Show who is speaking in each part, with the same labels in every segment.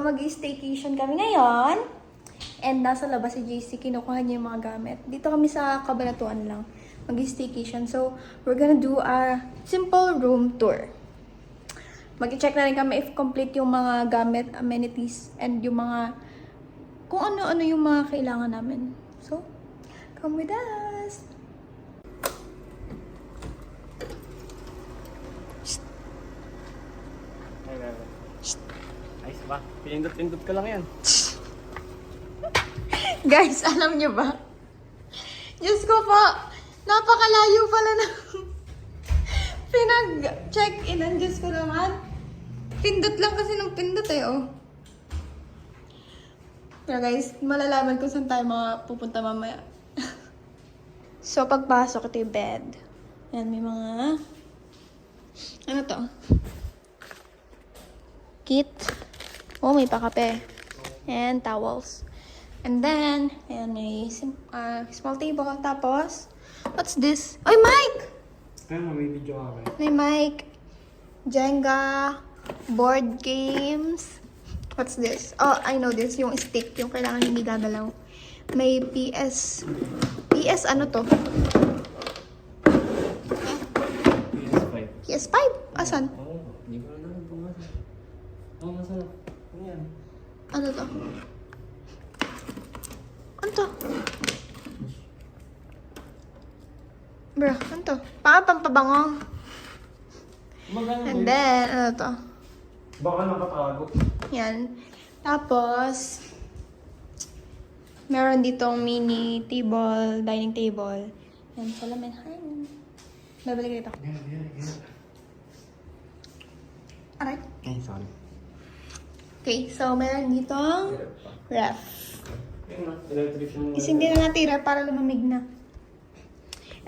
Speaker 1: mag-staycation kami ngayon. And nasa labas si JC, kinukuha niya yung mga gamit. Dito kami sa Cabanatuan lang. Mag-staycation. So, we're gonna do a simple room tour. Mag-check na rin kami if complete yung mga gamit, amenities, and yung mga kung ano-ano yung mga kailangan namin. So, come with us!
Speaker 2: Ayos ba? Pinindot-pindot ka lang yan.
Speaker 1: Guys, alam niyo ba? Diyos ko po, napakalayo pala na pinag-check-in. Diyos ko naman. Pindot lang kasi ng pindot eh, oh. Pero guys, malalaman ko saan tayo mga pupunta mamaya. So, pagpasok, ito yung bed. Ayan, may mga... Ano to? Kit. Oh, may pakape. And towels. And then, ayan, may small table. Tapos, what's this? Ay, mic!
Speaker 2: Ayun, may video ka rin.
Speaker 1: May mic. Jenga. Board games. What's this? Oh, I know this. Yung stick. Yung kailangan hindi gagalaw. May PS. PS ano to?
Speaker 2: PS5.
Speaker 1: PS5? Asan?
Speaker 2: Oo, hindi ko na naman pumasok. Oo, masarap. Ano yan?
Speaker 1: Ano to? Ano to? Bro, ano to? Pampabango.
Speaker 2: Magano
Speaker 1: And then, ano to?
Speaker 2: Baka nakatago.
Speaker 1: Yan. Tapos, meron ditong mini table, dining table. Yan, salamin. Hi. Babalik dito.
Speaker 2: Yeah.
Speaker 1: Aray.
Speaker 2: Ay, sorry.
Speaker 1: Okay, so meron ditong ref.
Speaker 2: Electrician.
Speaker 1: Ising din na natin ref para lumamig na.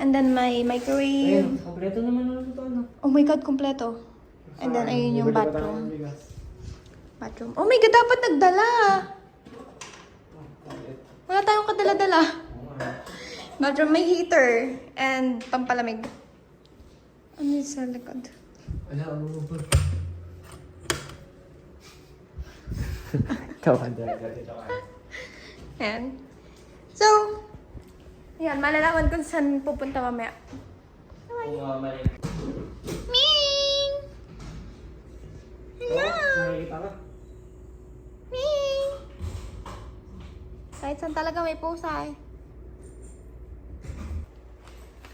Speaker 1: And then may microwave.
Speaker 2: Ayun, kompleto naman na ito, ano?
Speaker 1: Oh my God, kompleto. And then ayun yung
Speaker 2: Bibili pa tayo ng
Speaker 1: bathroom.
Speaker 2: bigas.
Speaker 1: Bathroom. Oh my God, dapat nagdala. Wala tayong kadala-dala. Bathroom, may heater and pampalamig. Ano yung sa likod?
Speaker 2: Wala, ano ba? Ikaw,
Speaker 1: Ayan. So, ayan, malalaman kung saan pupunta mamaya. Ming! Hello!
Speaker 2: Nakikita ka?
Speaker 1: Ming! Kahit saan talaga may pusa eh.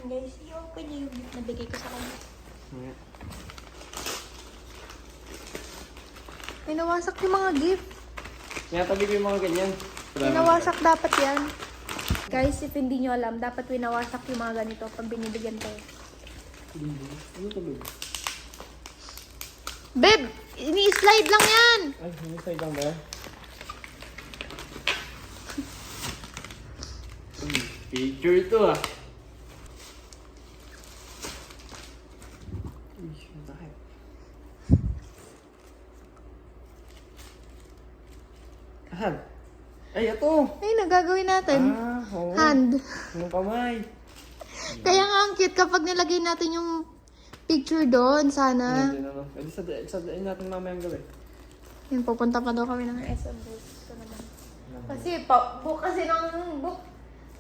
Speaker 1: Guys, i-open niyo yung gift na bigay ko sa kanya. May nawasak yung mga gift.
Speaker 2: Tinatabi ko yung mga ganyan.
Speaker 1: Winawasak dapat yan. Guys, if hindi nyo alam, dapat winawasak yung mga ganito pag binibigyan kayo.
Speaker 2: Ano to, babe?
Speaker 1: Babe! Ini-slide lang yan!
Speaker 2: Ay, hindi sa'yo lang ba? Picture ito ah. Uy, ang sakit. Hand. Ay, ito!
Speaker 1: Ay, nagagawin natin.
Speaker 2: Oo.
Speaker 1: Hand.
Speaker 2: Yung kamay.
Speaker 1: Kaya nga ang cute kapag nilagay natin yung picture doon, sana.
Speaker 2: Hindi na, no? Pwede sa dain natin mamayang gabi.
Speaker 1: Yun, pupunta pa daw kami ng SM Bus. Ito naman. Kasi, book kasi ng book.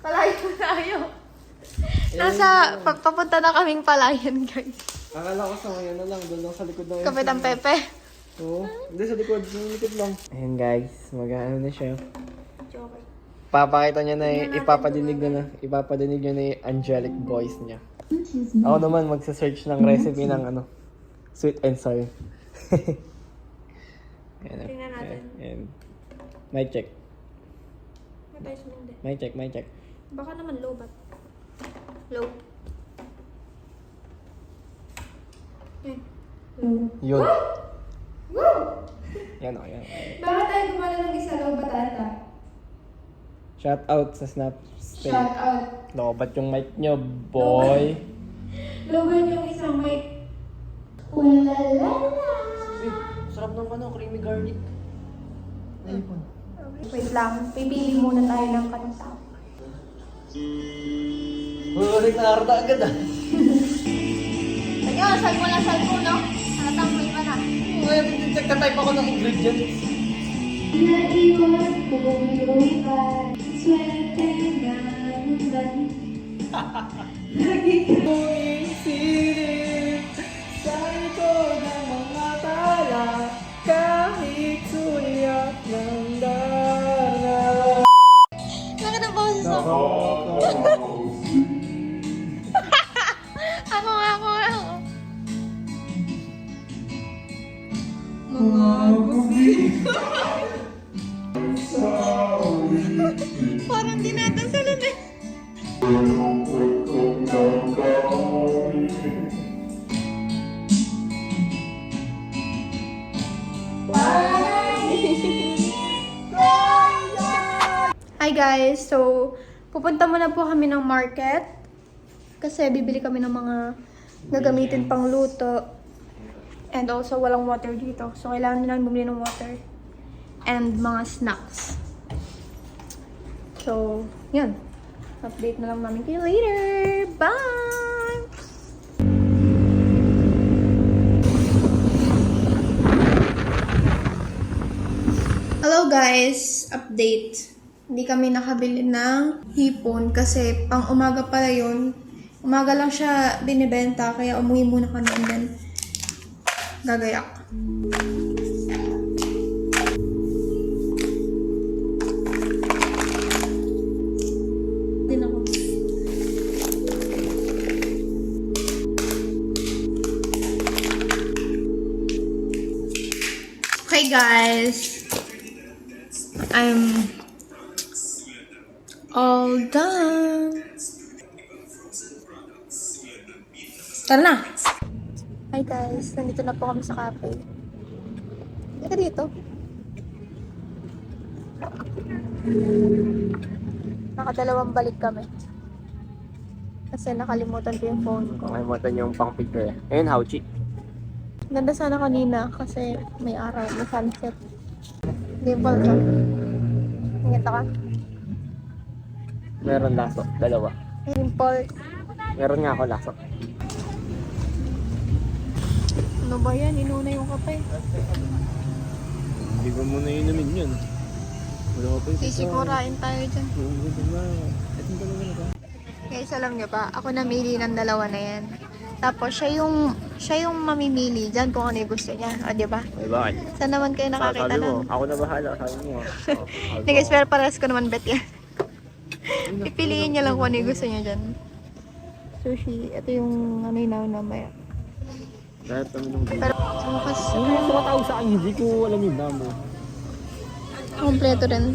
Speaker 1: Palayan tayo. Nasa, papunta na kaming palayan, guys.
Speaker 2: Akala ko sa ngayon na lang, doon lang sa likod ng
Speaker 1: Kapitang Pepe.
Speaker 2: Oo. Hindi, sa likod. Sa likod lang. Ayan guys, mag-ano na siya.
Speaker 1: Joker.
Speaker 2: Papakita niya na ipapadinig niya na yung angelic voice niya. Ako naman magsa-search ng recipe ng ano, sweet and sour. Ayan.
Speaker 1: Tingnan natin.
Speaker 2: Ayan. Mic check.
Speaker 1: Ano tayo sumindi?
Speaker 2: Mic check, mic check.
Speaker 1: Baka naman low ba? Low.
Speaker 2: Yun.
Speaker 1: Woo!
Speaker 2: Yan o, yan.
Speaker 1: Bakit tayo gumana ng isa low ba tata?
Speaker 2: Shout out sa Snap Stay.
Speaker 1: Shout out.
Speaker 2: Lobat yung mic nyo, boy.
Speaker 1: Logan yung isang mic. Ulalala!
Speaker 2: Sarap ng ano, creamy garlic. Ayun.
Speaker 1: Wait lang, pipili muna tayo ng kanta.
Speaker 2: Hulit na harta agad ah.
Speaker 1: Kaya, saan mo na cellphone, no? Halatang may mana.
Speaker 2: Ngayon, check na type ako ng ingredients.
Speaker 1: Naiwan ko lumipat, swerte ng balik. Lagi ka
Speaker 2: Silip sa likod ng mga tala, kahit sulyap ng dara.
Speaker 1: Bakit ang boses ako? Ako nga. Parang dinadasalan eh. Hi guys! So, pupunta muna po kami ng market kasi bibili kami ng mga gagamitin pang luto. And also, walang water dito. So, kailangan nilang bumili ng water and mga snacks. So, yun. Update na lang namin kayo later. Bye! Hello guys! Update. Hindi kami nakabili ng hipon kasi pang umaga pala yun. Umaga lang siya binibenta kaya umuwi muna kami and then gagayak. Din ako. Okay guys, I'm all done. Tara na! Hi guys, nandito na po kami sa cafe. Halika dito. Nakadalawang balik kami. Kasi nakalimutan ko yung phone ko.
Speaker 2: Nakalimutan yung pang picture. Ayun, Hauchi.
Speaker 1: Ganda sana kanina kasi may araw, may sunset. Dimple ka. Ingita ka.
Speaker 2: Meron laso, dalawa.
Speaker 1: Dimple.
Speaker 2: Meron nga ako laso.
Speaker 1: Ano ba yan? Inuna yung kape.
Speaker 2: Hindi ko muna inumin yun. Wala ko pa yung
Speaker 1: Sisikurain tayo dyan.
Speaker 2: Itong dalawa na ba?
Speaker 1: Guys, alam nyo ba? Ako namili ng dalawa na yan. Tapos, siya yung mamimili dyan kung ano yung gusto niya. O, diba?
Speaker 2: Ay, bakit?
Speaker 1: Saan naman kayo nakakita
Speaker 2: Sabi mo,
Speaker 1: nun?
Speaker 2: ako na bahala, sabi mo.
Speaker 1: Hindi guys, pero parehas ko naman bet yan. Pipiliin niya lang kung ano yung gusto niya dyan. Sushi. Ito yung ano yung namaya.
Speaker 2: Lahat kami nung dito.
Speaker 1: Pero, bukas,
Speaker 2: Yung mga tumatawag sa akin, hindi ko alam yung damo.
Speaker 1: kompleto rin.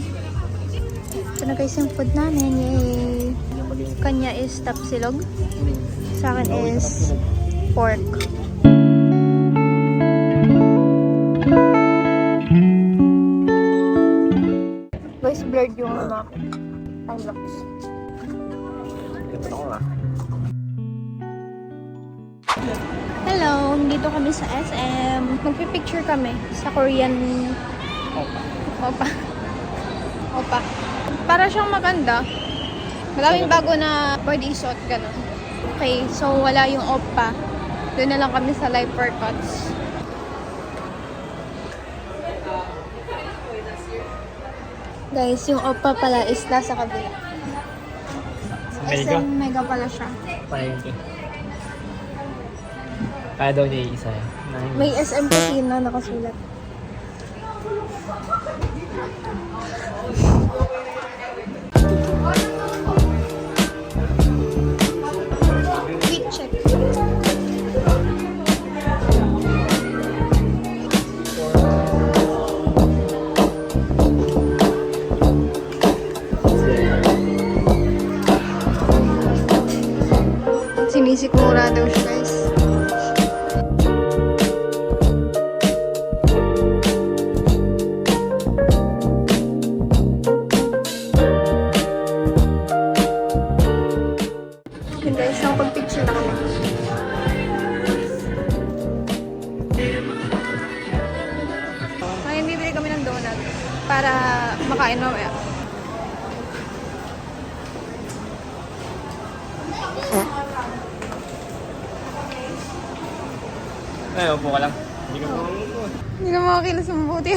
Speaker 1: Ito na guys yung food namin. Yay! Kanya is tapsilog. Sa akin is pork. Guys, blurred yung time lapse.
Speaker 2: Ito ako nga.
Speaker 1: Hello! Dito kami sa SM. Magpipicture kami sa Korean Opa. Para siyang maganda. Maraming bago na pwede isuot, gano'n. Okay, so wala yung Oppa. Doon na lang kami sa live workouts. Guys, yung Oppa pala is nasa kabila. SM Mega pala siya.
Speaker 2: Palengke. Kaya daw niya isa eh.
Speaker 1: May SM Casino nakasulat. Wait, check. Sinisikmura daw siya, guys. Yun guys, so pag-picture na kami. Ngayon bibili kami ng donut para makain mamaya.
Speaker 2: Ay, upo ka lang. Hindi ka makakapo.
Speaker 1: Hindi na makakilos ng mabuti.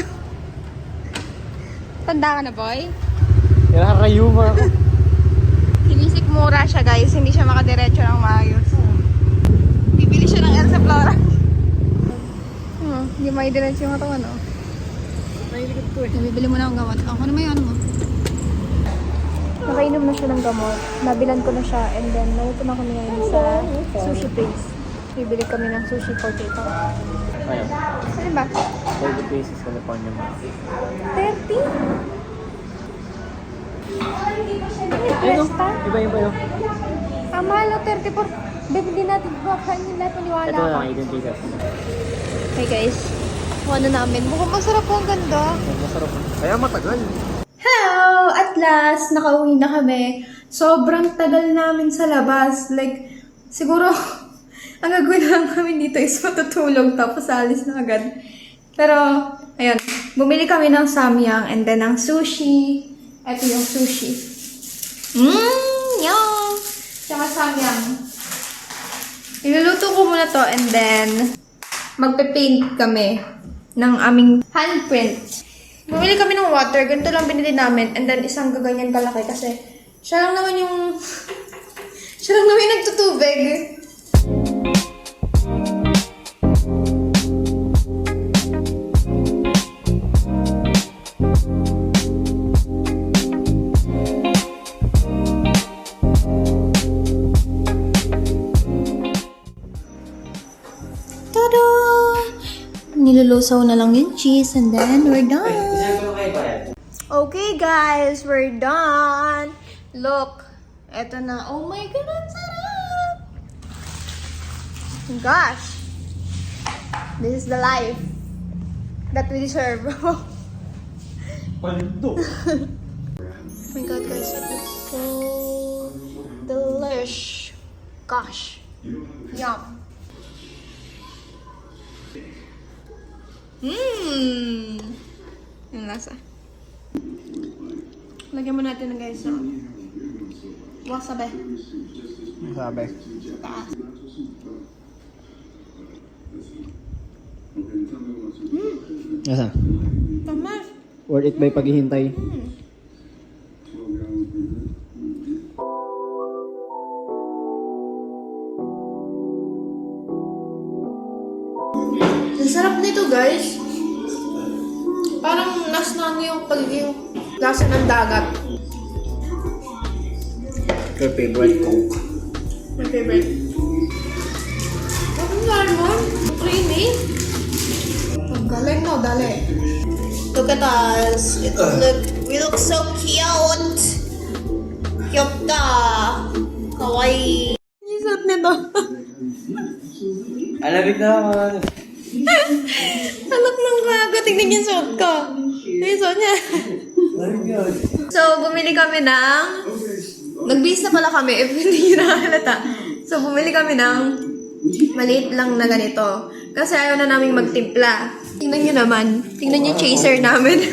Speaker 1: Matanda ka na, boy?
Speaker 2: Rayuma ako.
Speaker 1: Sinisik mura siya, guys. Hindi siya makadiretso ng maayos. Bibili siya ng Elsa Flora. Hindi maidiretso yung katawan, no?
Speaker 2: Nahilikot ko eh.
Speaker 1: Bibili mo na ang gamot. Ako naman yung ano mo. Nakainom na siya ng gamot. Nabilan ko na siya. And then, naluto na kami ngayon sa sushi place. Bibili kami ng sushi potato.
Speaker 2: Ayun.
Speaker 1: Ano ba?
Speaker 2: 30 pesos California mo.
Speaker 1: 30?
Speaker 2: Ayun o. Iba yun.
Speaker 1: Ang mahal na 34. Babe, hindi natin bakahan yung lahat. Maniwala
Speaker 2: Ito na
Speaker 1: ka.
Speaker 2: lang, 18 pesos.
Speaker 1: Hey guys. Ano namin. Mukhang masarap po ang ganda.
Speaker 2: Masarap. Kaya matagal.
Speaker 1: Hello! At last, nakauwi na kami. Sobrang tagal namin sa labas. Like, siguro, ang gagawin lang namin dito is matutulog tapos alis na agad. Pero, ayun. Bumili kami ng samyang and then ng sushi. Ito yung sushi. Yum! Tsaka samyang. Iluluto ko muna to and then magpe-paint kami ng aming handprint. Bumili kami ng water. Ganito lang binili namin. And then isang gaganyan kalaki kasi siya lang naman yung siya lang naman yung nagtutubig. Tada! Nilulusaw na lang yung cheese and then we're done. Okay guys, we're done. Look, eto na. Oh my God, ang sarap! Gosh! This is the life that we deserve.
Speaker 2: Paldo.
Speaker 1: Oh my God, guys, it looks so delish. Gosh. Yum. Yung lasa. Lagyan mo natin ng guys, no? Wasabi.
Speaker 2: Sabi.
Speaker 1: Taas.
Speaker 2: Asa?
Speaker 1: Tamas.
Speaker 2: Worth it by paghihintay.
Speaker 1: Ang sarap nito, guys. Parang nasnang yung pagiging lasa ng dagat.
Speaker 2: Your favorite Coke.
Speaker 1: My favorite. Ang lemon. Creamy. Ang galing no, dali. Look at us. We look so cute. Cute ka. Kawaii. Ang suot nito.
Speaker 2: Alabik na ako.
Speaker 1: Anak ng gaga. Tingnan yung suot ko. Yung suot niya. So, bumili kami ng... Nag-base na pala kami if hindi nyo nakahalata. So, bumili kami ng maliit lang na ganito. Kasi ayaw na naming magtimpla. Tingnan nyo naman. Tingnan yung chaser namin.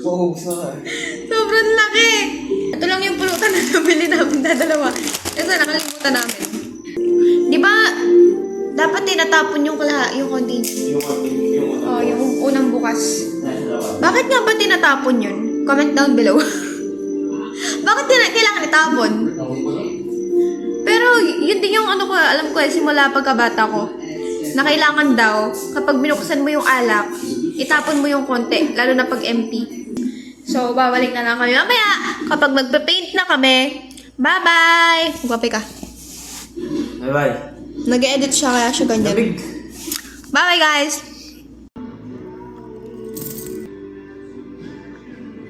Speaker 1: Sobrang laki. Ito lang yung pulutan na nabili namin dadalawa. Kasi nakalimutan namin. Di ba, dapat tinatapon yung konti. Oh, yung unang bukas. Bakit nga ba tinatapon yun? Comment down below. Bakit kailangan itapon? Pero yun din yung ano ko, alam ko simula pagkabata ko, na kailangan daw, kapag binuksan mo yung alak, itapon mo yung konti, lalo na pag empty. So, babalik na lang kami mamaya, kapag magpe-paint na kami. Bye-bye! Magpapi ka.
Speaker 2: Bye-bye.
Speaker 1: Nag-edit siya, kaya siya ganyan. Bye-bye, guys!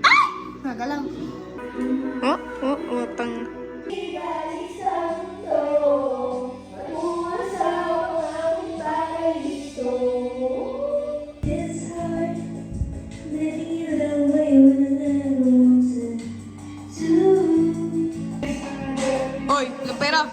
Speaker 1: Ay! Naga lang. Tang. Oy, lapera.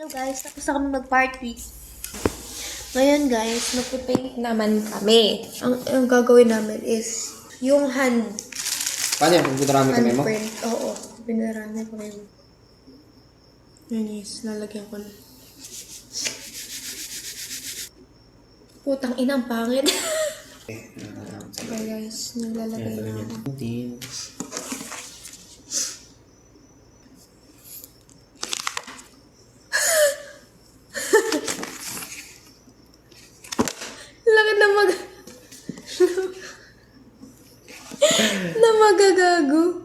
Speaker 3: Hello guys, tapos na kami mag-party. Ngayon guys, magpipaint naman kami. Ang gagawin namin is yung
Speaker 2: Paano yan? Pagkutarami kami mo?
Speaker 3: handprint. Oo, pinarami ko kayo. Yan guys, lalagyan ko na. Putang ina, ang pangit. Okay guys, naglalagay na ako. Laki na na magagago.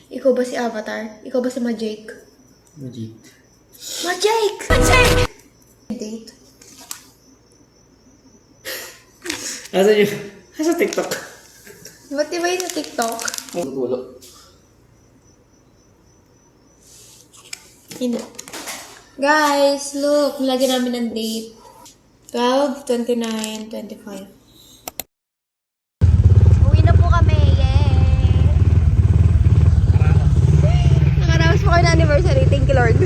Speaker 3: Ikaw ba si Avatar? Ikaw ba si Majake?
Speaker 2: Magic.
Speaker 3: Majake! Majake! Date.
Speaker 2: Asa yun? Asa TikTok?
Speaker 3: Ba't di ba yun sa TikTok?
Speaker 2: Tutulo.
Speaker 3: Hindi. Guys, look. Lagyan namin ng date. 12, 29, 25.
Speaker 1: Uwi na po kami. Yay! Nakaraos po kayo na anniversary. Thank you, Lord.